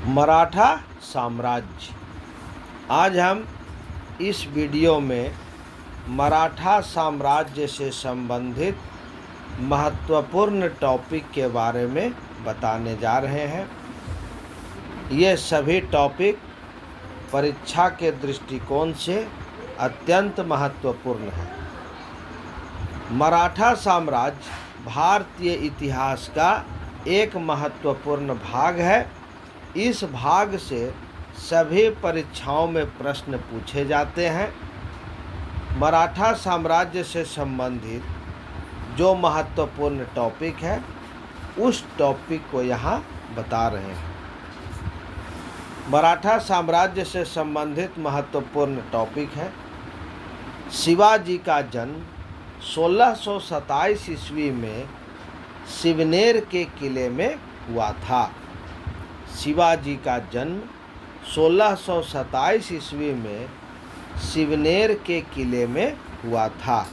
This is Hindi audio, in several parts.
मराठा साम्राज्य। आज हम इस वीडियो में मराठा साम्राज्य से संबंधित महत्वपूर्ण टॉपिक के बारे में बताने जा रहे हैं। ये सभी टॉपिक परीक्षा के दृष्टिकोण से अत्यंत महत्वपूर्ण है। मराठा साम्राज्य भारतीय इतिहास का एक महत्वपूर्ण भाग है। इस भाग से सभी परीक्षाओं में प्रश्न पूछे जाते हैं। मराठा साम्राज्य से संबंधित जो महत्वपूर्ण टॉपिक है उस टॉपिक को यहाँ बता रहे हैं। मराठा साम्राज्य से संबंधित महत्वपूर्ण टॉपिक है शिवाजी का जन्म 1627 ईस्वी में सिवनेर के किले में हुआ था। शिवाजी का जन्म 1627 ईस्वी में सिवनेर के किले में हुआ था।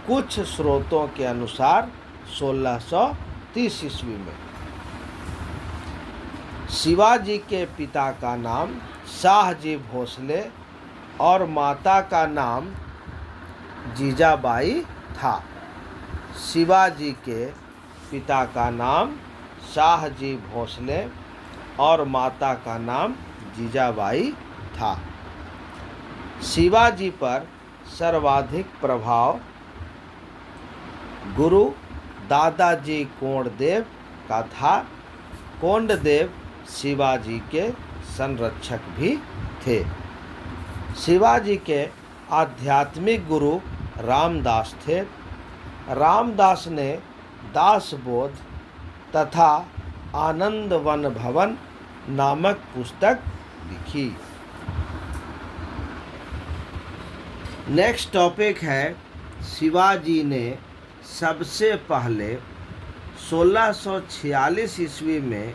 कुछ स्रोतों के अनुसार 1630 ईस्वी में। शिवाजी के पिता का नाम शाहजी भोसले और माता का नाम जीजाबाई था। शिवाजी के पिता का नाम शाहजी भोसले और माता का नाम जीजाबाई था। शिवाजी पर सर्वाधिक प्रभाव गुरु दादाजी कोंडदेव का था। कोंडदेव शिवाजी के संरक्षक भी थे। शिवाजी के आध्यात्मिक गुरु रामदास थे। रामदास ने दासबोध तथा आनंद वन भवन नामक पुस्तक लिखी। नेक्स्ट टॉपिक है शिवाजी ने सबसे पहले 1646 ईस्वी में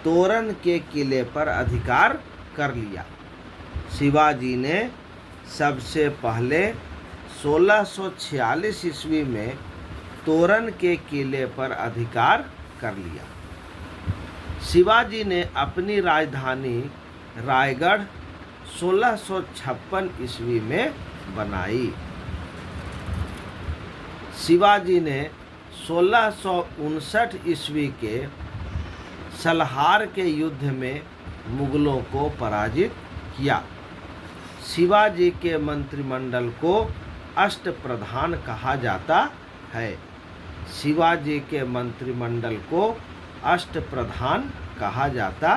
तोरन के किले पर अधिकार कर लिया। शिवाजी ने सबसे पहले 1646 ईस्वी में तोरन के किले पर अधिकार कर लिया। शिवाजी ने अपनी राजधानी रायगढ़ 1656 ईस्वी में बनाई। शिवाजी ने 1659 ईस्वी के सलहार के युद्ध में मुगलों को पराजित किया। शिवाजी के मंत्रिमंडल को अष्टप्रधान कहा जाता है। शिवाजी के मंत्रिमंडल को अष्टप्रधान कहा जाता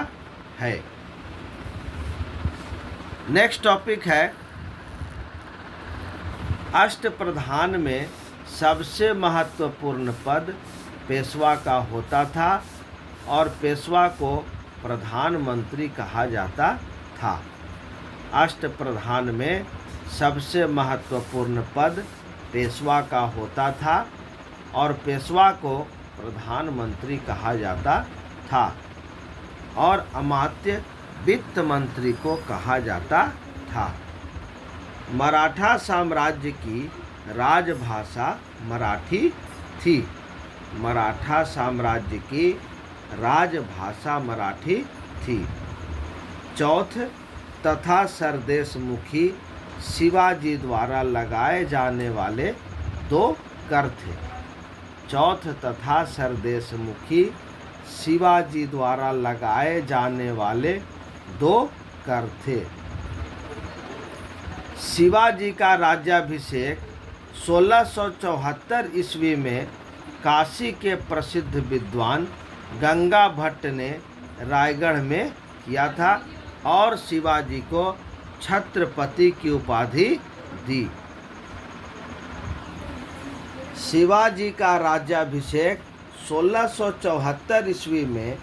है। नेक्स्ट टॉपिक है अष्टप्रधान में सबसे महत्वपूर्ण पद पेशवा का होता था और पेशवा को प्रधानमंत्री कहा जाता था। अष्टप्रधान में सबसे महत्वपूर्ण पद पेशवा का होता था और पेशवा को प्रधानमंत्री कहा जाता था और अमात्य वित्त मंत्री को कहा जाता था। मराठा साम्राज्य की राजभाषा मराठी थी। मराठा साम्राज्य की राजभाषा मराठी थी। चौथ तथा सरदेशमुखी शिवाजी द्वारा लगाए जाने वाले दो कर थे। चौथ तथा सरदेशमुखी शिवाजी द्वारा लगाए जाने वाले दो कर थे। शिवाजी का राज्याभिषेक 1674 ईस्वी में काशी के प्रसिद्ध विद्वान गंगा भट्ट ने रायगढ़ में किया था और शिवाजी को छत्रपति की उपाधि दी। शिवाजी का राज्याभिषेक 1674 ईस्वी में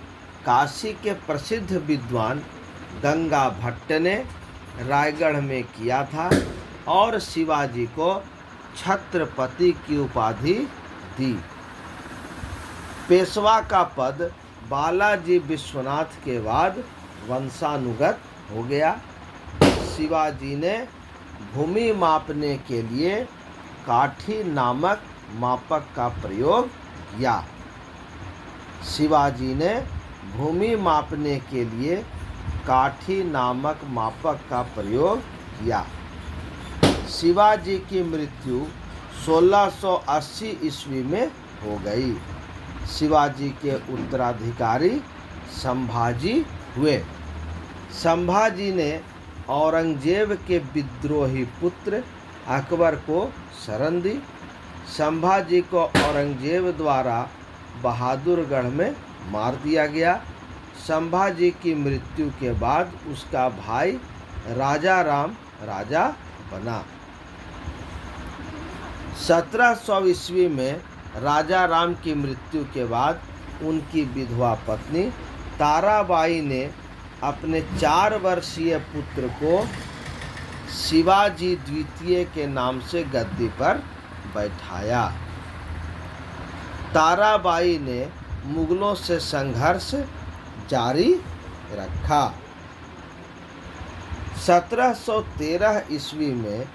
काशी के प्रसिद्ध विद्वान गंगा भट्ट ने रायगढ़ में किया था और शिवाजी को छत्रपति की उपाधि दी। पेशवा का पद बालाजी विश्वनाथ के बाद वंशानुगत हो गया। शिवाजी ने भूमि मापने के लिए काठी नामक मापक का प्रयोग किया। शिवाजी ने भूमि मापने के लिए काठी नामक मापक का प्रयोग किया। शिवाजी की मृत्यु 1680 ईस्वी में हो गई। शिवाजी के उत्तराधिकारी संभाजी हुए। संभाजी ने औरंगजेब के विद्रोही पुत्र अकबर को शरण दी। संभाजी को औरंगजेब द्वारा बहादुरगढ़ में मार दिया गया। संभाजी की मृत्यु के बाद उसका भाई राजा राम राजा बना। 1700 ईस्वी में राजा राम की मृत्यु के बाद उनकी विधवा पत्नी ताराबाई ने अपने 4 वर्षीय पुत्र को शिवाजी द्वितीय के नाम से गद्दी पर बैठाया। ताराबाई ने मुगलों से संघर्ष जारी रखा। 1713 ईस्वी में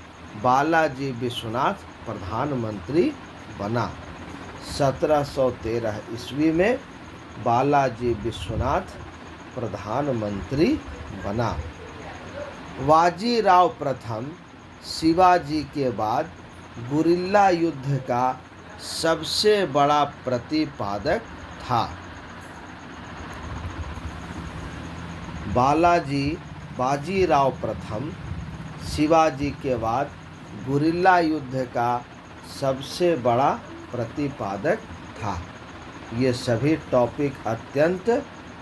बालाजी विश्वनाथ प्रधानमंत्री बना। 1713 ईस्वी में बालाजी विश्वनाथ प्रधानमंत्री बना। बाजीराव प्रथम शिवाजी के बाद गुरिल्ला युद्ध का सबसे बड़ा प्रतिपादक था। बाजीराव प्रथम शिवाजी के बाद गुरिल्ला युद्ध का सबसे बड़ा प्रतिपादक था। ये सभी टॉपिक अत्यंत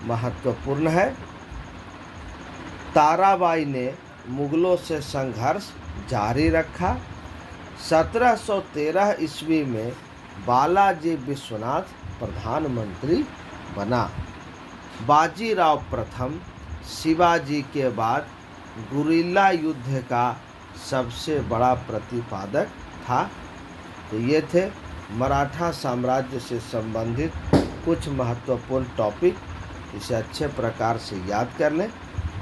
महत्वपूर्ण है। ताराबाई ने मुगलों से संघर्ष जारी रखा। 1713 ईस्वी में बालाजी विश्वनाथ प्रधानमंत्री बना। बाजीराव प्रथम शिवाजी के बाद गुरिल्ला युद्ध का सबसे बड़ा प्रतिपादक था। तो ये थे मराठा साम्राज्य से संबंधित कुछ महत्वपूर्ण टॉपिक। इसे अच्छे प्रकार से याद कर लें।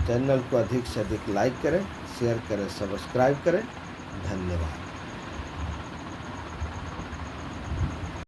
चैनल को अधिक से अधिक लाइक करें, शेयर करें, सब्सक्राइब करें। धन्यवाद।